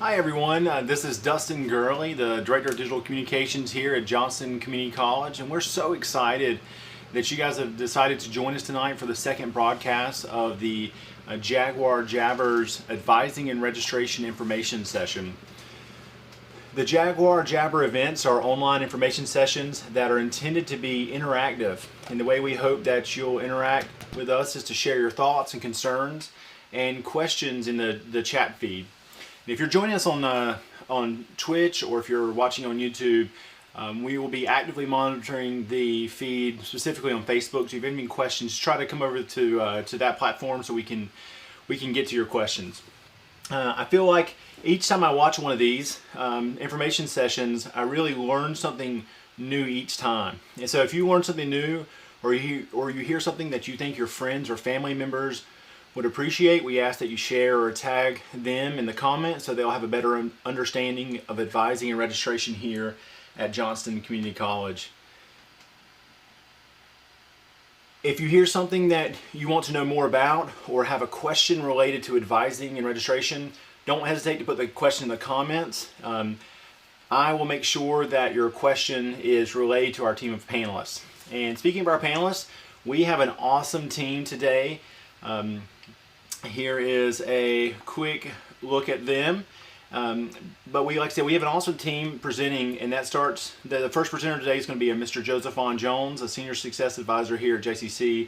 Hi everyone, this is Dustin Gurley, the Director of Digital Communications here at Johnston Community College, and we're so excited that you guys have decided to join us tonight for the second broadcast of the Jaguar Jabbers Advising and Registration Information Session. The Jaguar Jabber events are online information sessions that are intended to be interactive, and the way we hope that you'll interact with us is to share your thoughts and concerns and questions in the chat feed. If you're joining us on Twitch or if you're watching on YouTube, we will be actively monitoring the feed, specifically on Facebook. So if you have any questions, try to come over to that platform so we can get to your questions. I feel like each time I watch one of these information sessions, I really learn something new each time. And so if you learn something new, or you hear something that you think your friends or family members would appreciate, we ask that you share or tag them in the comments so they'll have a better understanding of advising and registration here at Johnston Community College. If you hear something that you want to know more about or have a question related to advising and registration, don't hesitate to put the question in the comments. I will make sure that your question is relayed to our team of panelists. And speaking of our panelists, we have an awesome team today. Here is a quick look at them. But like I said, we have an awesome team presenting, and that starts, the first presenter today is going to be Mr. Josephon Jones, a Senior Success Advisor here at JCC,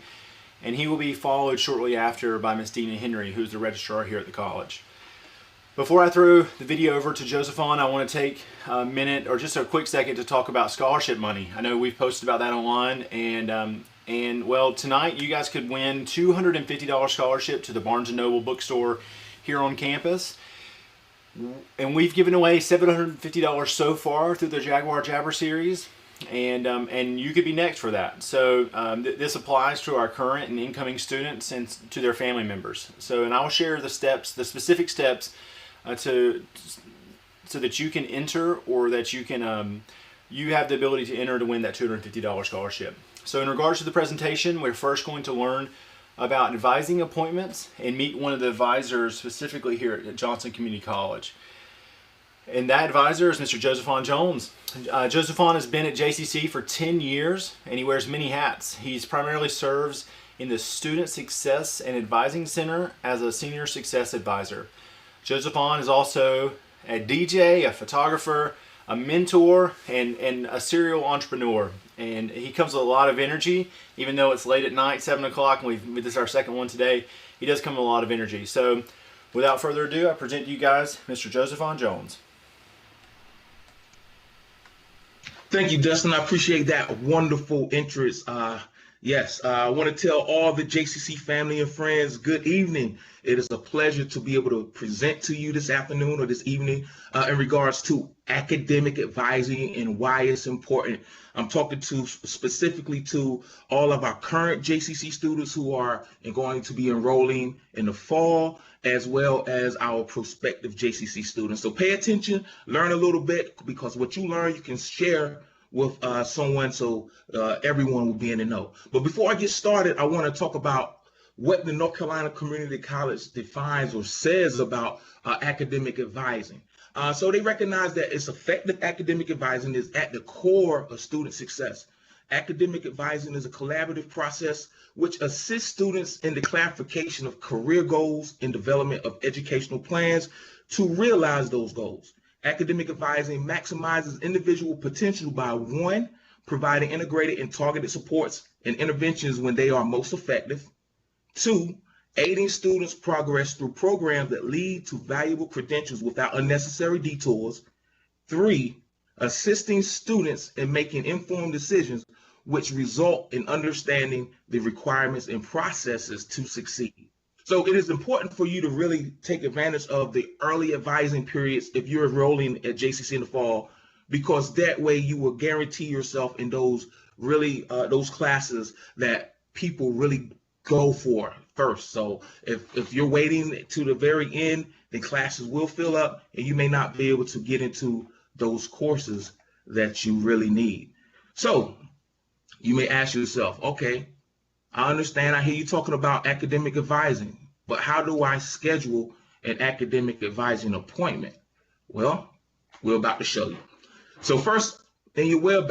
and he will be followed shortly after by Ms. Dina Henry, who's the registrar here at the college. Before I throw the video over to Josephon, I want to take a minute or just a quick second to talk about scholarship money. I know we've posted about that online, and well, tonight you guys could win $250 scholarship to the Barnes & Noble bookstore here on campus. And we've given away $750 so far through the Jaguar Jabber series, and you could be next for that. So this applies to our current and incoming students and to their family members. So, and I'll share the steps, the specific steps, so that you can enter, or that you can you have the ability to enter to win that $250 scholarship. So in regards to the presentation, we're first going to learn about advising appointments and meet one of the advisors specifically here at Johnston Community College. And that advisor is Mr. Josephon Jones. Josephon has been at JCC for 10 years, and he wears many hats. He primarily serves in the Student Success and Advising Center as a Senior Success Advisor. Josephon is also a DJ, a photographer, a mentor, and a serial entrepreneur. And he comes with a lot of energy, even though it's late at night, 7 o'clock, and this is our second one today. He does come with a lot of energy. So without further ado, I present to you guys Mr. Josephon Jones. Thank you, Dustin. I appreciate that wonderful interest. Yes, I want to tell all the JCC family and friends, good evening. It is a pleasure to be able to present to you this afternoon or this evening in regards to academic advising and why it's important. I'm talking specifically to all of our current JCC students who are going to be enrolling in the fall, as well as our prospective JCC students. So pay attention, learn a little bit, because what you learn you can share with someone, so everyone will be in the know. But before I get started, I want to talk about what the North Carolina Community College defines or says about academic advising. So they recognize that it's effective academic advising is at the core of student success. Academic advising is a collaborative process which assists students in the clarification of career goals and development of educational plans to realize those goals. Academic advising maximizes individual potential by 1, providing integrated and targeted supports and interventions when they are most effective. 2, aiding students' progress through programs that lead to valuable credentials without unnecessary detours. 3, assisting students in making informed decisions which result in understanding the requirements and processes to succeed. So it is important for you to really take advantage of the early advising periods if you're enrolling at JCC in the fall, because that way you will guarantee yourself in those those classes that people really go for first. So if you're waiting to the very end, then classes will fill up and you may not be able to get into those courses that you really need. So you may ask yourself, okay, I understand, I hear you talking about academic advising, but how do I schedule an academic advising appointment? Well, we're about to show you. So first, in your web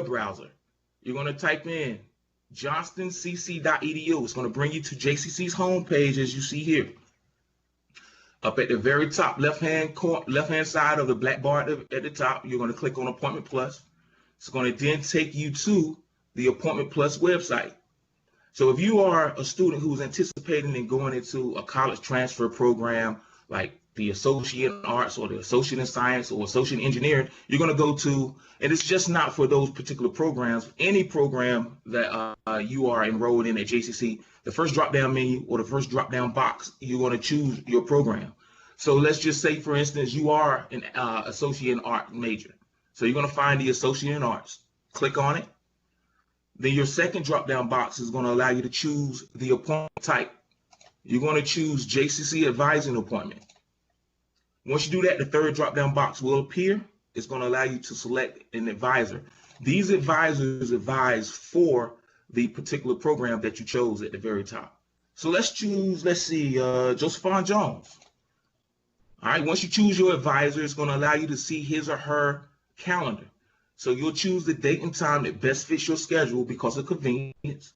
browser, you're going to type in johnstoncc.edu. It's going to bring you to JCC's homepage, as you see here. Up at the very top left-hand side of the black bar at the top, you're going to click on Appointment Plus. It's going to then take you to the Appointment Plus website. So if you are a student who's anticipating in going into a college transfer program like the Associate in Arts or the Associate in Science or Associate in Engineering, you're going to go to, and it's just not for those particular programs, any program that you are enrolled in at JCC, the first drop-down menu or the first drop-down box, you're going to choose your program. So let's just say, for instance, you are an Associate in Art major. So you're going to find the Associate in Arts. Click on it. Then your second drop-down box is going to allow you to choose the appointment type. You're going to choose JCC Advising Appointment. Once you do that, the third drop-down box will appear. It's going to allow you to select an advisor. These advisors advise for the particular program that you chose at the very top. So let's choose, Josephine Jones. All right, once you choose your advisor, it's going to allow you to see his or her calendar. So you'll choose the date and time that best fits your schedule because of convenience.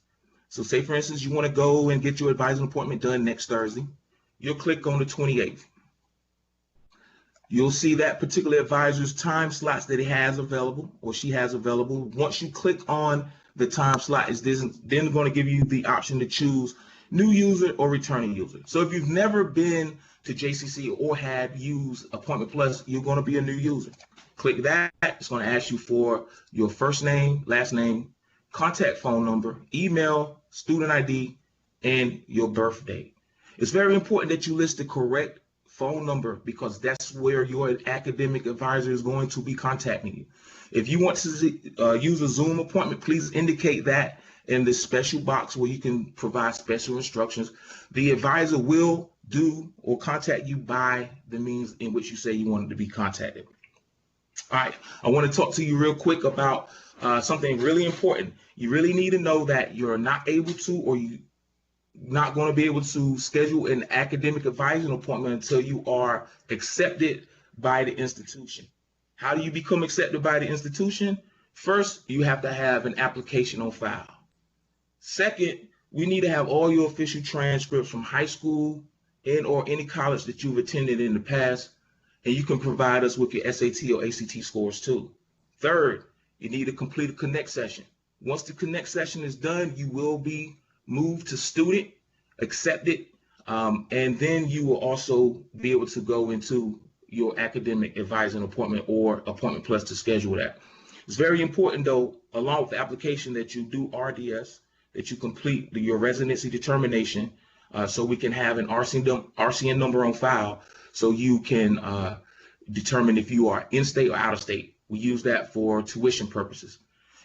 So say, for instance, you want to go and get your advising appointment done next Thursday. You'll click on the 28th. You'll see that particular advisor's time slots that he has available or she has available. Once you click on the time slot, it's then going to give you the option to choose new user or returning user. So if you've never been to JCC or have used Appointment Plus, you're going to be a new user. Click that. It's going to ask you for your first name, last name, contact phone number, email, student ID, and your birth date. It's very important that you list the correct phone number because that's where your academic advisor is going to be contacting you. If you want to use a Zoom appointment, please indicate that in this special box where you can provide special instructions. The advisor will do or contact you by the means in which you say you wanted to be contacted. All right, I want to talk to you real quick about something really important. You really need to know that you're not able to, or you're not going to be able to schedule an academic advising appointment until you are accepted by the institution. How do you become accepted by the institution? First, you have to have an application on file. Second, we need to have all your official transcripts from high school and or any college that you've attended in the past. And you can provide us with your SAT or ACT scores too. Third, you need to complete a Connect session. Once the Connect session is done, you will be moved to student, accepted, and then you will also be able to go into your academic advising appointment or Appointment Plus to schedule that. It's very important though, along with the application, that you do RDS, that you complete your residency determination so we can have an RCN number on file so you can determine if you are in state or out of state. We use that for tuition purposes.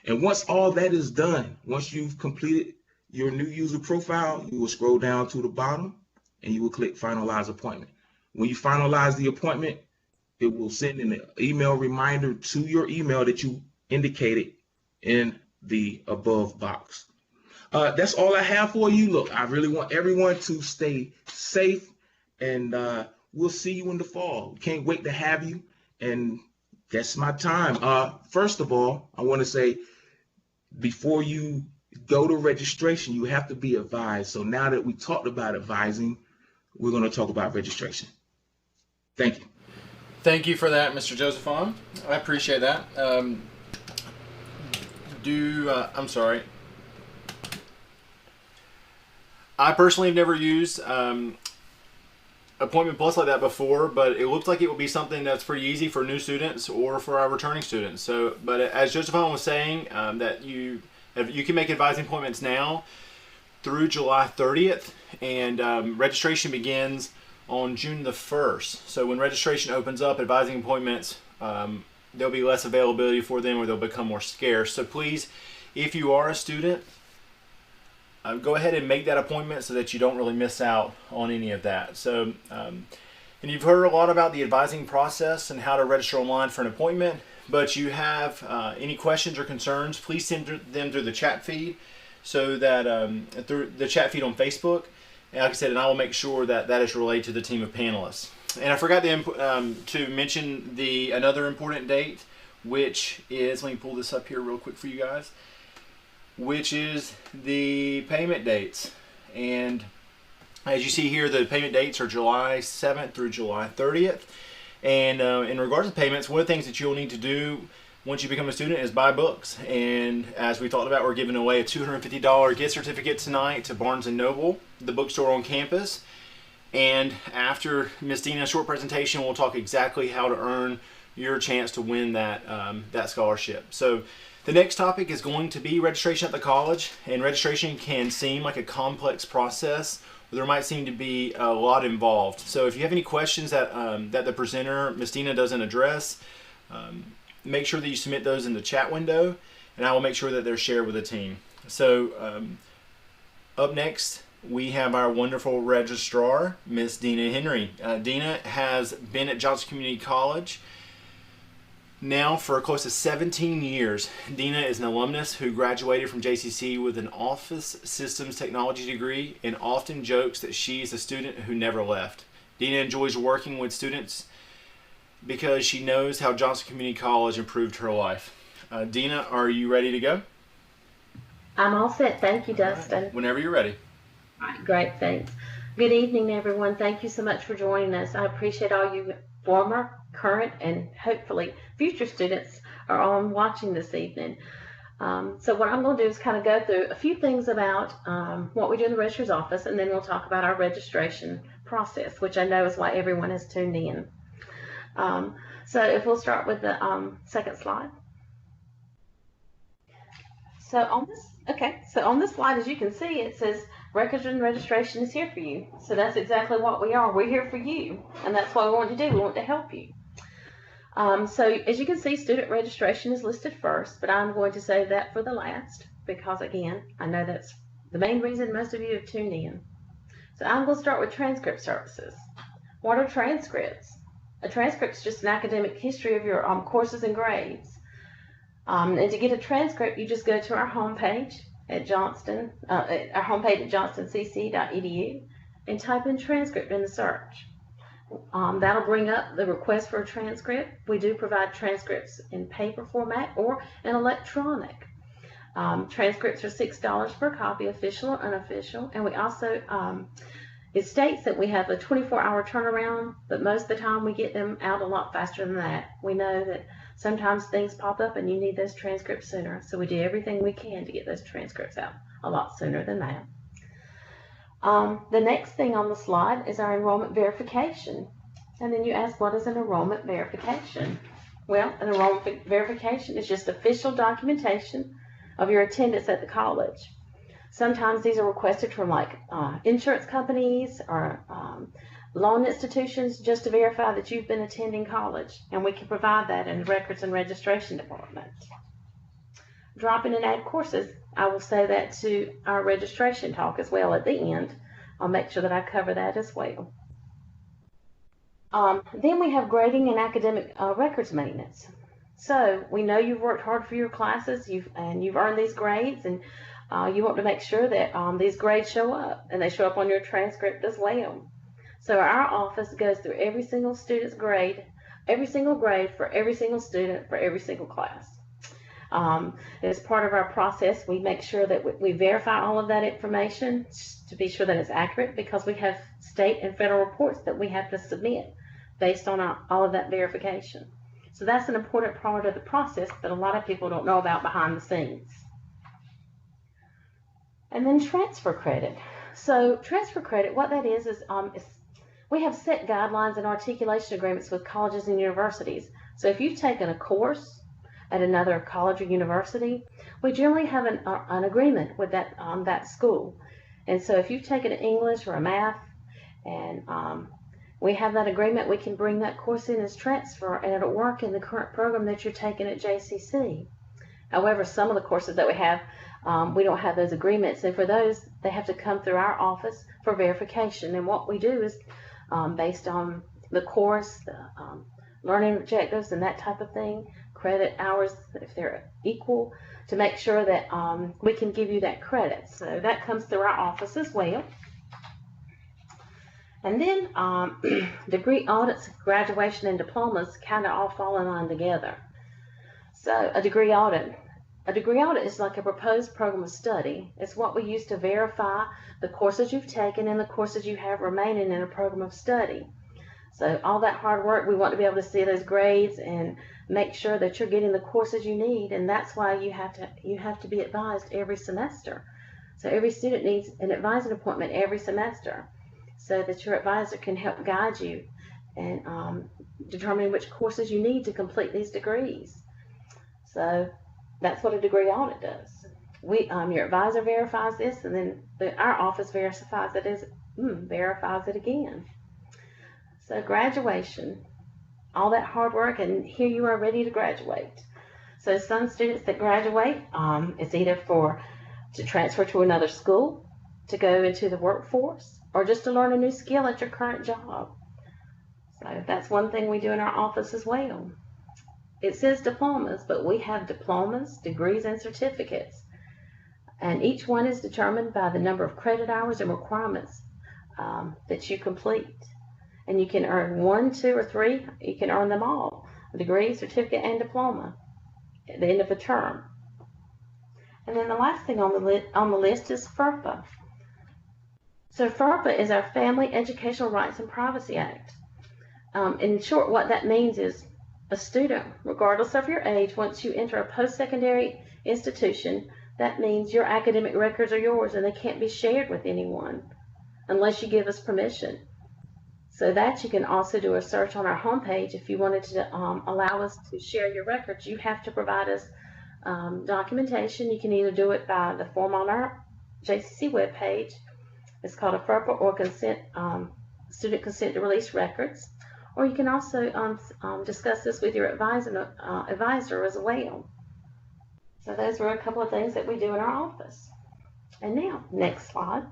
And once all that is done, once you've completed your new user profile, you will scroll down to the bottom and you will click Finalize Appointment. When you finalize the appointment, it will send an email reminder to your email that you indicated in the above box. That's all I have for you. Look, I really want everyone to stay safe, and we'll see you in the fall. Can't wait to have you, and that's my time. First of all, I want to say, before you go to registration, you have to be advised. So now that we talked about advising, we're going to talk about registration. Thank you. Thank you for that, Mr. Josephine. I appreciate that. I'm sorry. I personally have never used Appointment Plus like that before, but it looks like it will be something that's pretty easy for new students or for our returning students. So, but as Josephine was saying, that you can make advising appointments now through July 30th, and registration begins on June the 1st. So when registration opens up, advising appointments, there'll be less availability for them, or they'll become more scarce. So please, if you are a student, go ahead and make that appointment so that you don't really miss out on any of that. So, and you've heard a lot about the advising process and how to register online for an appointment, but you have any questions or concerns, please send them through the chat feed, so that through the chat feed on Facebook. And like I said, and I will make sure that that is relayed to the team of panelists. And I forgot to mention another important date, which is, let me pull this up here real quick for you guys, which is the payment dates. And as you see here, the payment dates are July 7th through July 30th. And in regards to payments, one of the things that you'll need to do once you become a student is buy books. And as we talked about, we're giving away a $250 gift certificate tonight to Barnes & Noble, the bookstore on campus. And after Miss Dina's short presentation, we'll talk exactly how to earn your chance to win that scholarship. So the next topic is going to be registration at the college. And registration can seem like a complex process. There might seem to be a lot involved. So if you have any questions that the presenter, Miss Dina, doesn't address, make sure that you submit those in the chat window, and I will make sure that they're shared with the team. So up next, we have our wonderful registrar, Miss Dina Henry. Dina has been at Johnston Community College now for close to 17 years. Dina is an alumnus who graduated from JCC with an Office Systems Technology degree and often jokes that she is a student who never left. Dina enjoys working with students because she knows how Johnston Community College improved her life. Dina, are you ready to go? I'm all set. Thank you, Dustin. Right. Whenever you're ready. All right, great, thanks. Good evening, everyone. Thank you so much for joining us. I appreciate all you former, current, and hopefully future students are on watching this evening. So what I'm going to do is kind of go through a few things about what we do in the registrar's office, and then we'll talk about our registration process, which I know is why everyone has tuned in. So if we'll start with the second slide. So on this slide, as you can see, it says records and registration is here for you. So that's exactly what we are. We're here for you, and that's what we want to do. We want to help you. So as you can see, student registration is listed first, but I'm going to save that for the last because, again, I know that's the main reason most of you have tuned in. So I'm going to start with transcript services. What are transcripts? A transcript is just an academic history of your courses and grades. And to get a transcript, you just go to our homepage at johnstoncc.edu and type in transcript in the search. That'll bring up the request for a transcript. We do provide transcripts in paper format or in electronic. Transcripts are $6 per copy, official or unofficial, and we also it states that we have a 24-hour turnaround, but most of the time we get them out a lot faster than that. We know that sometimes things pop up and you need those transcripts sooner, so we do everything we can to get those transcripts out a lot sooner than that. The next thing on the slide is our enrollment verification. And then you ask, what is an enrollment verification? Well, an enrollment verification is just official documentation of your attendance at the college. Sometimes these are requested from insurance companies or loan institutions just to verify that you've been attending college, and we can provide that in the records and registration department. Drop in and add courses. I will say that to our registration talk as well at the end. I'll make sure that I cover that as well. Then we have grading and academic records maintenance. So we know you've worked hard for your classes, you've earned these grades, and you want to make sure that these grades show up, and they show up on your transcript as well. So our office goes through every single student's grade, every single grade for every single student for every single class. As part of our process, we make sure that we verify all of that information to be sure that it's accurate, because we have state and federal reports that we have to submit based on all of that verification. So that's an important part of the process that a lot of people don't know about behind the scenes. And then transfer credit. So transfer credit, what that is we have set guidelines and articulation agreements with colleges and universities. So if you've taken a course at another college or university, we generally have an agreement with that school. And so if you've taken an English or a math, and we have that agreement, we can bring that course in as transfer, and it'll work in the current program that you're taking at JCC. However, some of the courses that we have, we don't have those agreements, and for those, they have to come through our office for verification. And what we do is, based on the course, the learning objectives, and that type of thing, credit hours, if they're equal, to make sure that we can give you that credit. So that comes through our office as well. And then degree audits, graduation, and diplomas kind of all fall in line together. So a degree audit is like a proposed program of study. It's what we use to verify the courses you've taken and the courses you have remaining in a program of study. So all that hard work, we want to be able to see those grades and make sure that you're getting the courses you need, and that's why you have to be advised every semester. So every student needs an advising appointment every semester so that your advisor can help guide you and determine which courses you need to complete these degrees. So that's what a degree audit does. Your advisor verifies this, and then our office verifies it again. So graduation, all that hard work, and here you are ready to graduate. So some students that graduate, it's either to transfer to another school, to go into the workforce, or just to learn a new skill at your current job. So that's one thing we do in our office as well. It says diplomas, but we have diplomas, degrees, and certificates. And each one is determined by the number of credit hours and requirements that you complete. And you can earn 1, 2, or 3. You can earn them all, a degree, certificate, and diploma at the end of the term. And then the last thing on the list is FERPA. So FERPA is our Family Educational Rights and Privacy Act. In short, what that means is a student, regardless of your age, once you enter a post-secondary institution, that means your academic records are yours and they can't be shared with anyone unless you give us permission. So that you can also do a search on our homepage. If you wanted to allow us to share your records, you have to provide us documentation. You can either do it by the form on our JCC webpage. It's called a FERPA, or student consent to release records. Or you can also discuss this with your advisor as well. So those were a couple of things that we do in our office. And now, next slide.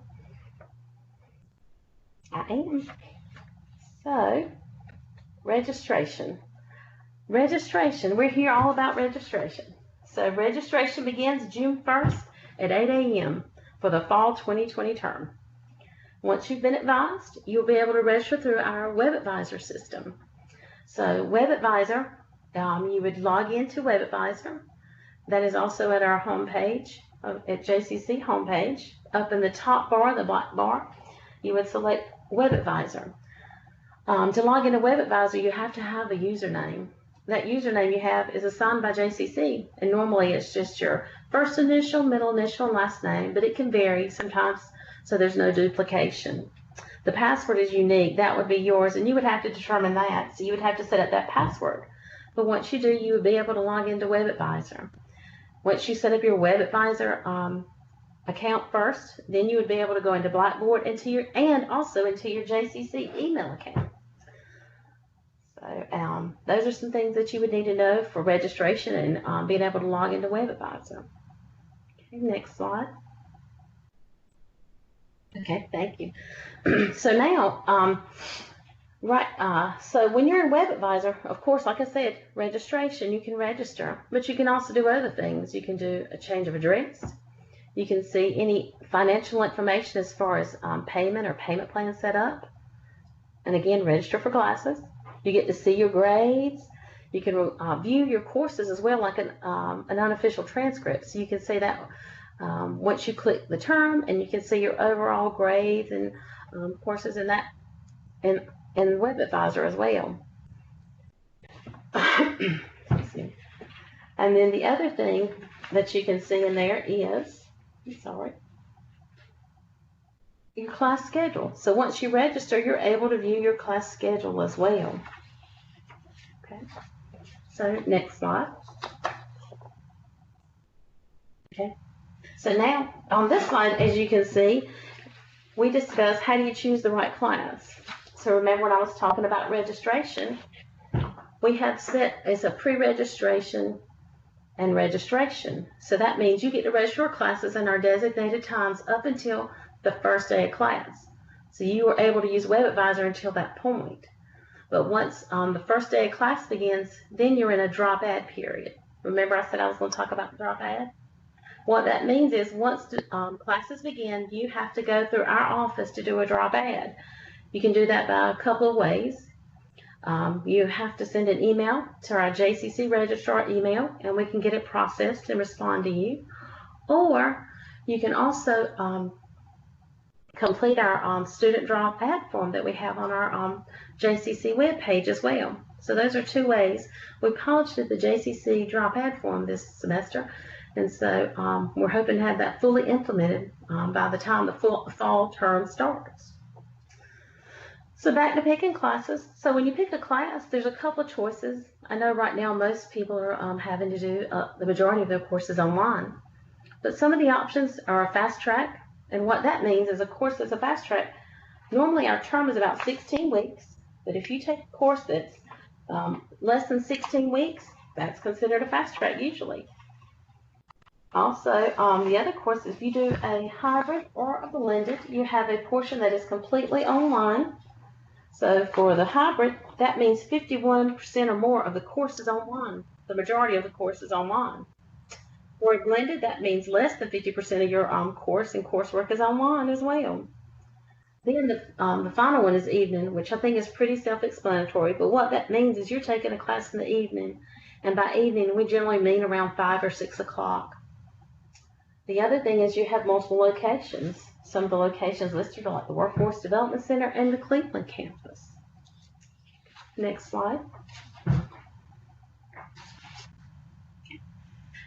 So, registration. Registration, we're here all about registration. So registration begins June 1st at 8 a.m. for the fall 2020 term. Once you've been advised, you'll be able to register through our Webadvisor system. So Webadvisor, you would log into Webadvisor. That is also at our homepage, at JCC homepage. Up in the top bar, the black bar, you would select Webadvisor. To log into Webadvisor, you have to have a username. That username you have is assigned by JCC, and normally it's just your first initial, middle initial, and last name, but it can vary sometimes, so there's no duplication. The password is unique. That would be yours, and you would have to determine that, so you would have to set up that password. But once you do, you would be able to log into Webadvisor. Once you set up your Webadvisor account first, then you would be able to go into Blackboard and also into your JCC email account. So those are some things that you would need to know for registration and being able to log into Webadvisor. Okay, next slide. Okay, thank you. So now, so when you're in Webadvisor, of course, like I said, registration, you can register, but you can also do other things. You can do a change of address. You can see any financial information as far as payment or payment plan set up. And again, register for classes. You get to see your grades. You can view your courses as well, like an unofficial transcript. So you can see that once you click the term, and you can see your overall grades and courses in that in Webadvisor as well. Let's see. And then the other thing that you can see in there is, your class schedule. So once you register, you're able to view your class schedule as well. Okay. So next slide. Okay. So now on this slide, as you can see, we discussed how do you choose the right class. So remember when I was talking about registration, we have set as a pre-registration and registration. So that means you get to register your classes in our designated times up until the first day of class. So you were able to use Webadvisor until that point. But once the first day of class begins, then you're in a drop ad period. Remember I said I was going to talk about drop ad? What that means is once classes begin, you have to go through our office to do a drop ad. You can do that by a couple of ways. You have to send an email to our JCC registrar email, and we can get it processed and respond to you. Or you can also complete our student drop ad form that we have on our JCC webpage as well. So those are two ways. We polished the JCC drop ad form this semester, and so we're hoping to have that fully implemented by the time the fall term starts. So back to picking classes. So when you pick a class, there's a couple of choices. I know right now most people are having to do the majority of their courses online. But some of the options are a fast track. And what that means is a course that's a fast track. Normally our term is about 16 weeks. But if you take a course that's less than 16 weeks, that's considered a fast track usually. Also, the other course, if you do a hybrid or a blended, you have a portion that is completely online. So for the hybrid, that means 51% or more of the course is online. The majority of the course is online. For a blended, that means less than 50% of your course and coursework is online as well. Then the final one is evening, which I think is pretty self-explanatory. But what that means is you're taking a class in the evening, and by evening we generally mean around 5 or 6 o'clock. The other thing is you have multiple locations. Some of the locations listed are like the Workforce Development Center and the Cleveland campus. Next slide.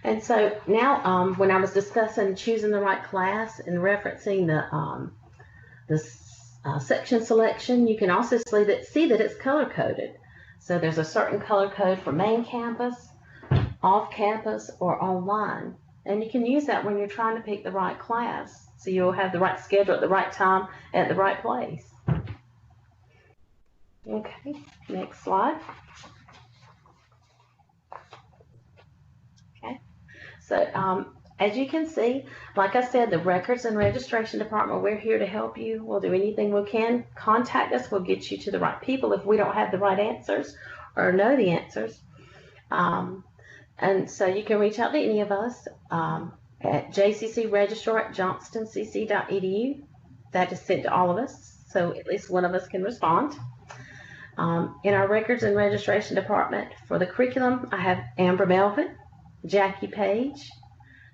And so now when I was discussing choosing the right class and referencing the section selection, you can also see that it's color-coded. So there's a certain color code for main campus, off-campus, or online. And you can use that when you're trying to pick the right class. So you'll have the right schedule at the right time at the right place. Okay, next slide. Okay, so as you can see, like I said, the Records and Registration Department, we're here to help you. We'll do anything we can. Contact us. We'll get you to the right people if we don't have the right answers or know the answers. And so you can reach out to any of us at jccregistrar@johnstoncc.edu. That is sent to all of us, so at least one of us can respond. In our Records and Registration Department, for the curriculum, I have Amber Melvin, Jackie Page,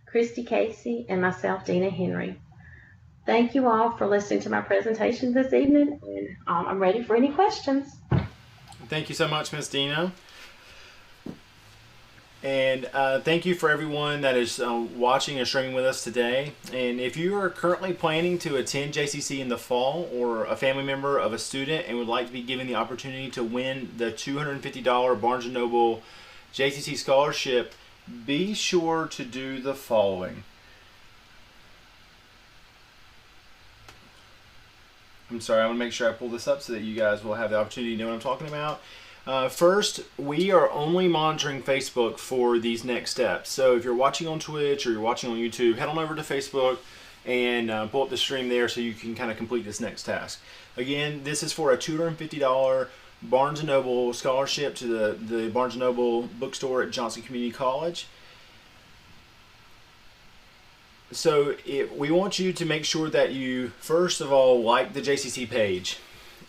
Christy Casey, and myself, Dina Henry. Thank you all for listening to my presentation this evening, and I'm ready for any questions. Thank you so much, Ms. Dina. And thank you for everyone that is watching and streaming with us today. And if you are currently planning to attend JCC in the fall, or a family member of a student and would like to be given the opportunity to win the $250 Barnes & Noble JCC scholarship, be sure to do the following. I'm sorry, I want to make sure I pull this up so that you guys will have the opportunity to know what I'm talking about. First, we are only monitoring Facebook for these next steps. So if you're watching on Twitch or you're watching on YouTube, head on over to Facebook and pull up the stream there so you can kind of complete this next task. Again, this is for a $250 Barnes & Noble scholarship to the Barnes & Noble bookstore at Johnston Community College. So we want you to make sure that you, first of all, like the JCC page.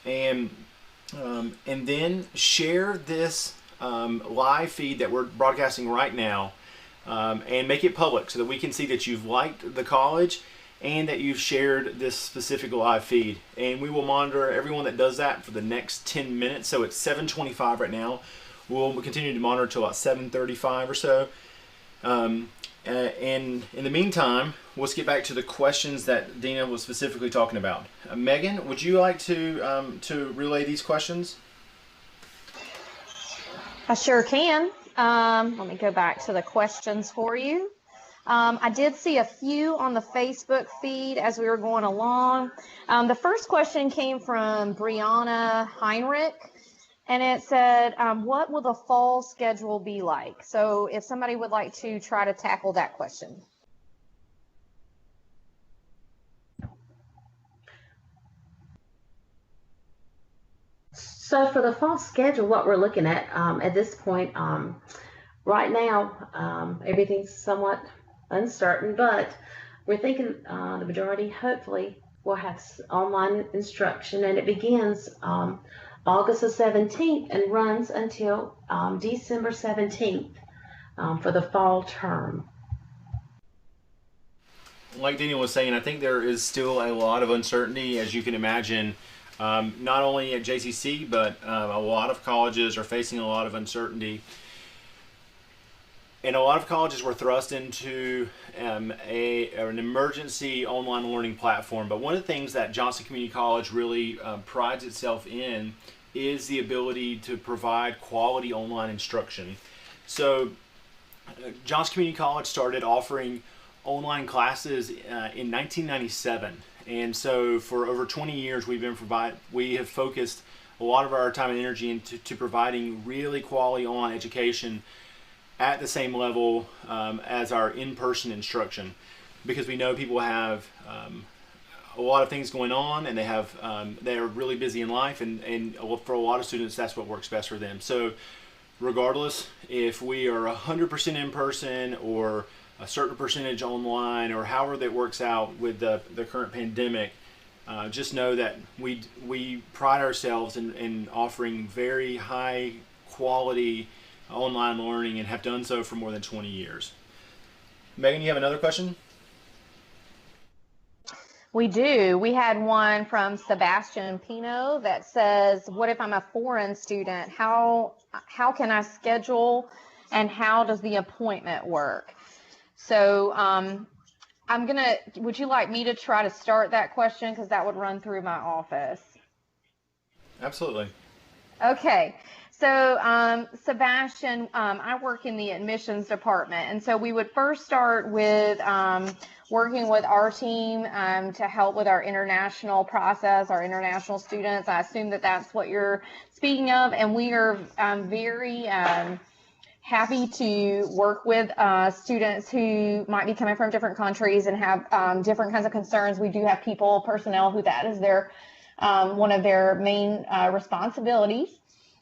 And then share this live feed that we're broadcasting right now and make it public so that we can see that you've liked the college and that you've shared this specific live feed. And we will monitor everyone that does that for the next 10 minutes. So it's 7:25 right now. We'll continue to monitor until about 7:35 or so. And in the meantime, let's get back to the questions that Dina was specifically talking about. Megan, would you like to relay these questions? I sure can. Let me go back to the questions for you. I did see a few on the Facebook feed as we were going along. The first question came from Brianna Heinrich. And it said, what will the fall schedule be like? So if somebody would like to try to tackle that question. So for the fall schedule, what we're looking at this point, right now, everything's somewhat uncertain, but we're thinking the majority, hopefully, will have online instruction, and it begins August the 17th and runs until December 17th for the fall term. Like Daniel was saying, I think there is still a lot of uncertainty, as you can imagine, not only at JCC, but a lot of colleges are facing a lot of uncertainty. And a lot of colleges were thrust into an emergency online learning platform. But one of the things that Johnston Community College really prides itself in is the ability to provide quality online instruction. So Johnston Community College started offering online classes in 1997, and so for over 20 years we have focused a lot of our time and energy into providing really quality online education at the same level as our in-person instruction, because we know people have a lot of things going on, and they are really busy in life, and for a lot of students that's what works best for them. So regardless if we are 100% in person or a certain percentage online, or however that works out with the current pandemic, just know that we pride ourselves in offering very high quality online learning and have done so for more than 20 years. Megan, you have another question? We do. We had one from Sebastian Pino that says, what if I'm a foreign student? How can I schedule, and how does the appointment work? So would you like me to try to start that question? Because that would run through my office. Absolutely. Okay. So Sebastian, I work in the admissions department, and so we would first start with working with our team to help with our international process, our international students. I assume that that's what you're speaking of, and we are very happy to work with students who might be coming from different countries and have different kinds of concerns. We do have personnel who that is their one of their main responsibilities.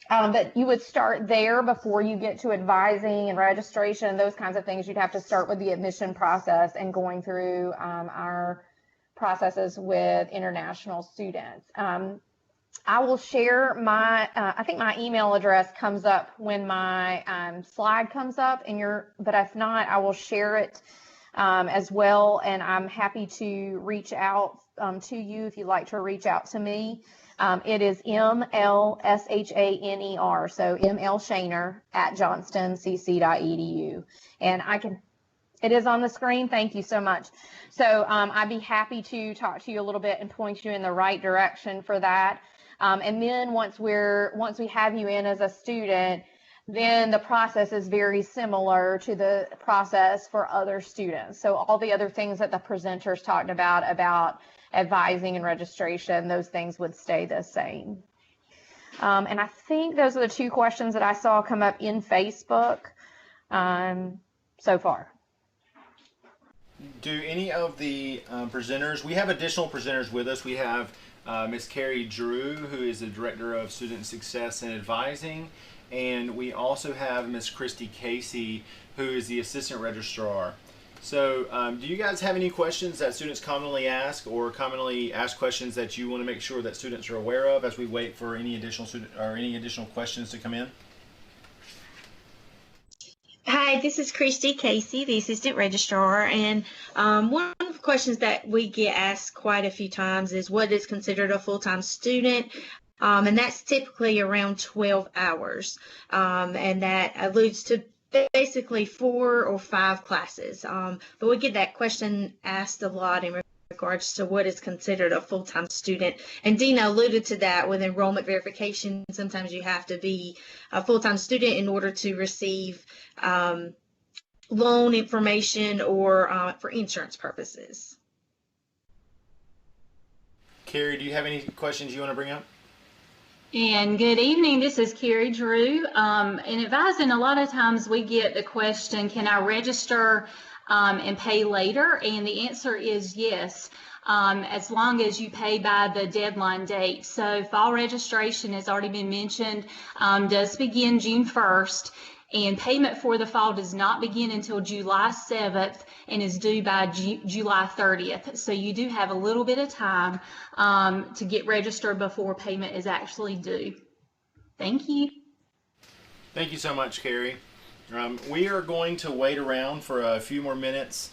But you would start there before you get to advising and registration, those kinds of things. You'd have to start with the admission process and going through our processes with international students. I will share my, I think my email address comes up when my slide comes up, but if not, I will share it as well. And I'm happy to reach out to you if you'd like to reach out to me. It is MLSHANER, so ML at johnstoncc.edu. And it is on the screen. Thank you so much. So I'd be happy to talk to you a little bit and point you in the right direction for that. And then once we have you in as a student, then the process is very similar to the process for other students. So all the other things that the presenters talked about advising and registration, those things would stay the same. And I think those are the two questions that I saw come up in Facebook so far. Do any of the presenters, we have additional presenters with us. We have Ms. Carrie Drew, who is the Director of Student Success and Advising, and we also have Ms. Christy Casey, who is the Assistant Registrar. So do you guys have any questions that students commonly ask, or commonly ask questions that you want to make sure that students are aware of as we wait for any additional questions to come in? Hi, this is Christy Casey, the Assistant Registrar, and one of the questions that we get asked quite a few times is what is considered a full-time student, and that's typically around 12 hours, and that alludes to basically 4 or 5 classes, but we get that question asked a lot in regards to what is considered a full-time student. And Dina alluded to that with enrollment verification. Sometimes you have to be a full-time student in order to receive loan information or for insurance purposes. Carrie, do you have any questions you want to bring up? And good evening, this is Carrie Drew. In advising, a lot of times we get the question, can I register and pay later? And the answer is yes, as long as you pay by the deadline date. So fall registration has already been mentioned, does begin June 1st. And payment for the fall does not begin until July 7th and is due by July 30th. So you do have a little bit of time to get registered before payment is actually due. Thank you. Thank you so much, Carrie. We are going to wait around for a few more minutes,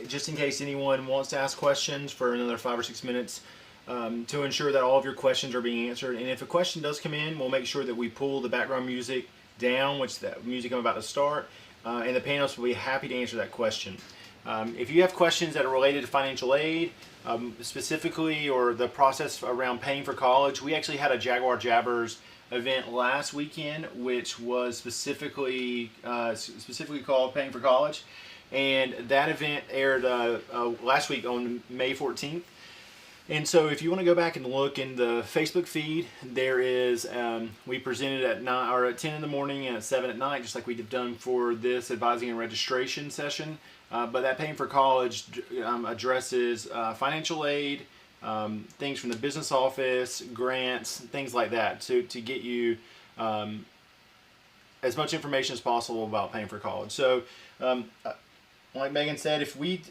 just in case anyone wants to ask questions for another 5 or 6 minutes, to ensure that all of your questions are being answered. And if a question does come in, we'll make sure that we pull the background music down, which is the music I'm about to start, and the panelists will be happy to answer that question. If you have questions that are related to financial aid, specifically, or the process around paying for college, we actually had a Jaguar Jabbers event last weekend, which was specifically called Paying for College, and that event aired last week on May 14th. And so if you want to go back and look in the Facebook feed, there is, we presented at 9 or at 10 in the morning and at 7 at night, just like we've done for this advising and registration session. But that Paying for College addresses financial aid, things from the business office, grants, things like that, to get you as much information as possible about paying for college. So like Megan said, if we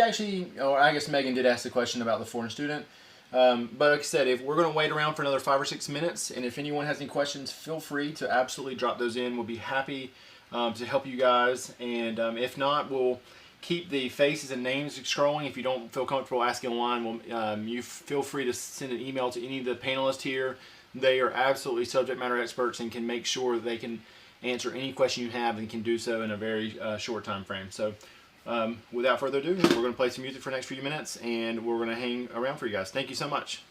actually, or I guess Megan did ask the question about the foreign student, but like I said, if we're going to wait around for another 5 or 6 minutes, and if anyone has any questions, feel free to absolutely drop those in. We'll be happy to help you guys, and if not, we'll keep the faces and names scrolling. If you don't feel comfortable asking online, you feel free to send an email to any of the panelists here. They are absolutely subject matter experts and can make sure that they can answer any question you have, and can do so in a very short time frame. So without further ado, we're going to play some music for the next few minutes, and we're going to hang around for you guys. Thank you so much.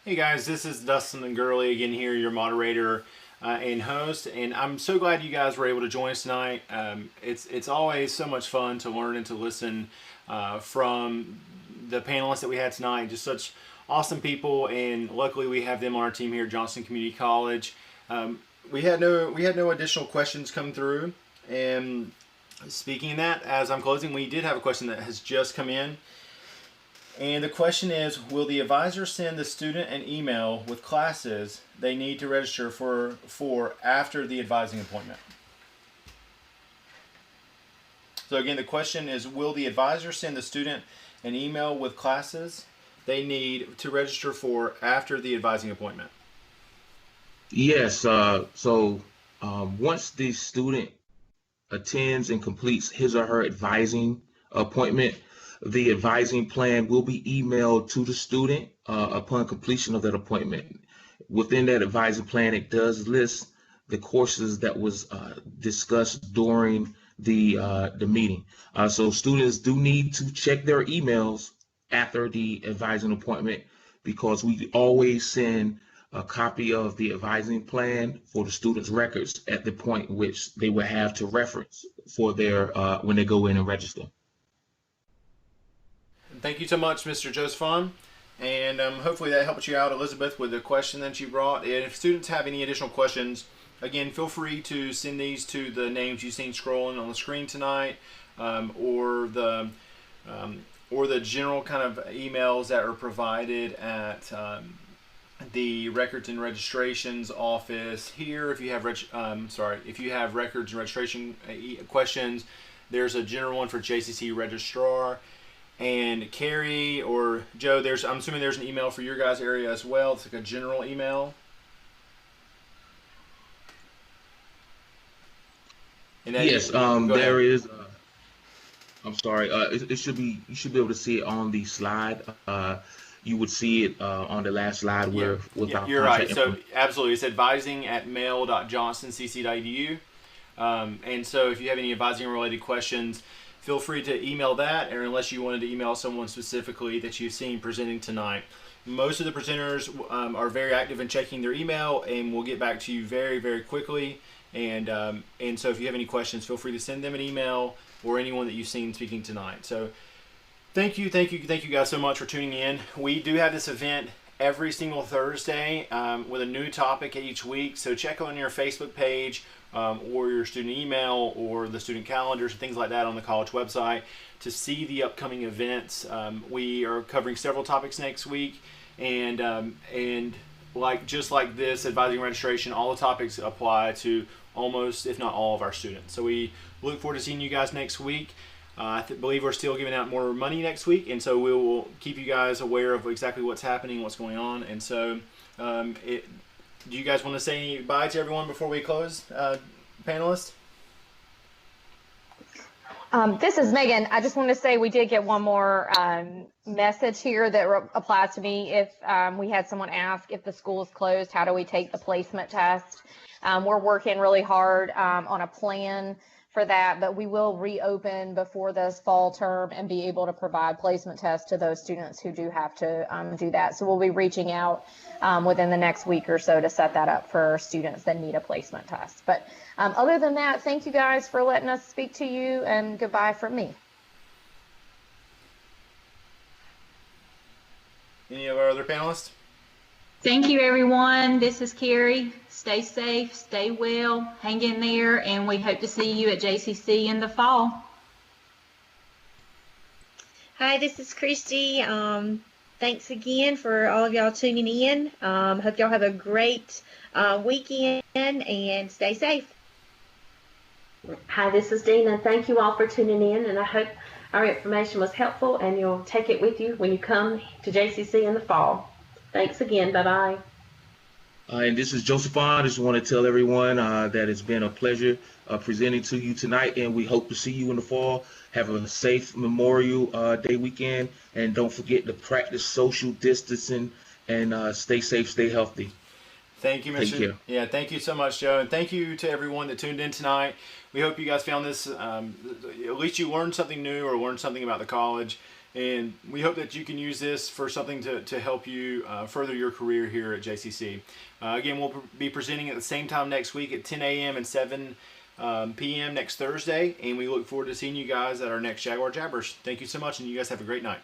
Hey guys, this is Dustin and Gurley again here, your moderator and host, and I'm so glad you guys were able to join us tonight. It's always so much fun to learn and to listen from the panelists that we had tonight. Just such awesome people, and luckily we have them on our team here at Johnston Community College. We had no additional questions come through, and speaking of that, as I'm closing, we did have a question that has just come in. And the question is, will the advisor send the student an email with classes they need to register for after the advising appointment? So again, the question is, will the advisor send the student an email with classes they need to register for after the advising appointment? Yes. Once the student attends and completes his or her advising appointment, the advising plan will be emailed to the student upon completion of that appointment. Within that advising plan, it does list the courses that was discussed during the meeting. So students do need to check their emails after the advising appointment, because we always send a copy of the advising plan for the students' records at the point which they will have to reference for their when they go in and register. Thank you so much, Mr. Joseph. And hopefully that helped you out, Elizabeth, with the question that you brought. And if students have any additional questions, again, feel free to send these to the names you've seen scrolling on the screen tonight, or the general kind of emails that are provided at the Records and Registrations office here. If you have if you have records and registration questions, there's a general one for JCC Registrar. And Carrie or Joe, I'm assuming there's an email for your guys' area as well. It's like a general email. And yes, there is. I'm sorry. It should be. You should be able to see it on the slide. You would see it on the last slide where. Yeah, you're right. So absolutely, it's advising@mail.johnstoncc.edu. And so if you have any advising related questions, feel free to email that, or unless you wanted to email someone specifically that you've seen presenting tonight. Most of the presenters are very active in checking their email, and we'll get back to you very, very quickly. And so if you have any questions, feel free to send them an email, or anyone that you've seen speaking tonight. So thank you guys so much for tuning in. We do have this event every single Thursday with a new topic each week. So check on your Facebook page, or your student email, or the student calendars and things like that on the college website to see the upcoming events. We are covering several topics next week, and just like this advising registration, all the topics apply to almost, if not all, of our students. So we look forward to seeing you guys next week. I believe we're still giving out more money next week, and so we will keep you guys aware of exactly what's happening, what's going on. And so do you guys want to say bye to everyone before we close, panelists? This is Megan. I just want to say we did get one more message here that applies to me. If we had someone ask, if the school is closed, how do we take the placement test? We're working really hard on a plan for that, but we will reopen before this fall term and be able to provide placement tests to those students who do have to do that. So we'll be reaching out within the next week or so to set that up for students that need a placement test. But other than that, thank you guys for letting us speak to you, and goodbye from me. Any of our other panelists? Thank you, everyone. This is Carrie. Stay safe, stay well, hang in there, and we hope to see you at JCC in the fall. Hi, this is Christy. Thanks again for all of y'all tuning in. Hope y'all have a great weekend, and stay safe. Hi, this is Dina. Thank you all for tuning in, and I hope our information was helpful and you'll take it with you when you come to JCC in the fall. Thanks again. Bye-bye. And this is Joseph. I just want to tell everyone that it's been a pleasure presenting to you tonight, and we hope to see you in the fall. Have a safe Memorial Day weekend, and don't forget to practice social distancing, and stay safe, stay healthy. Thank you, Mr. Take care. Yeah, thank you so much, Joe, and thank you to everyone that tuned in tonight. We hope you guys found this, at least you learned something new or learned something about the college. And we hope that you can use this for something to help you further your career here at JCC. Again, we'll be presenting at the same time next week at 10 a.m. and 7 p.m. next Thursday, and we look forward to seeing you guys at our next Jaguar Jabbers. Thank you so much, and you guys have a great night.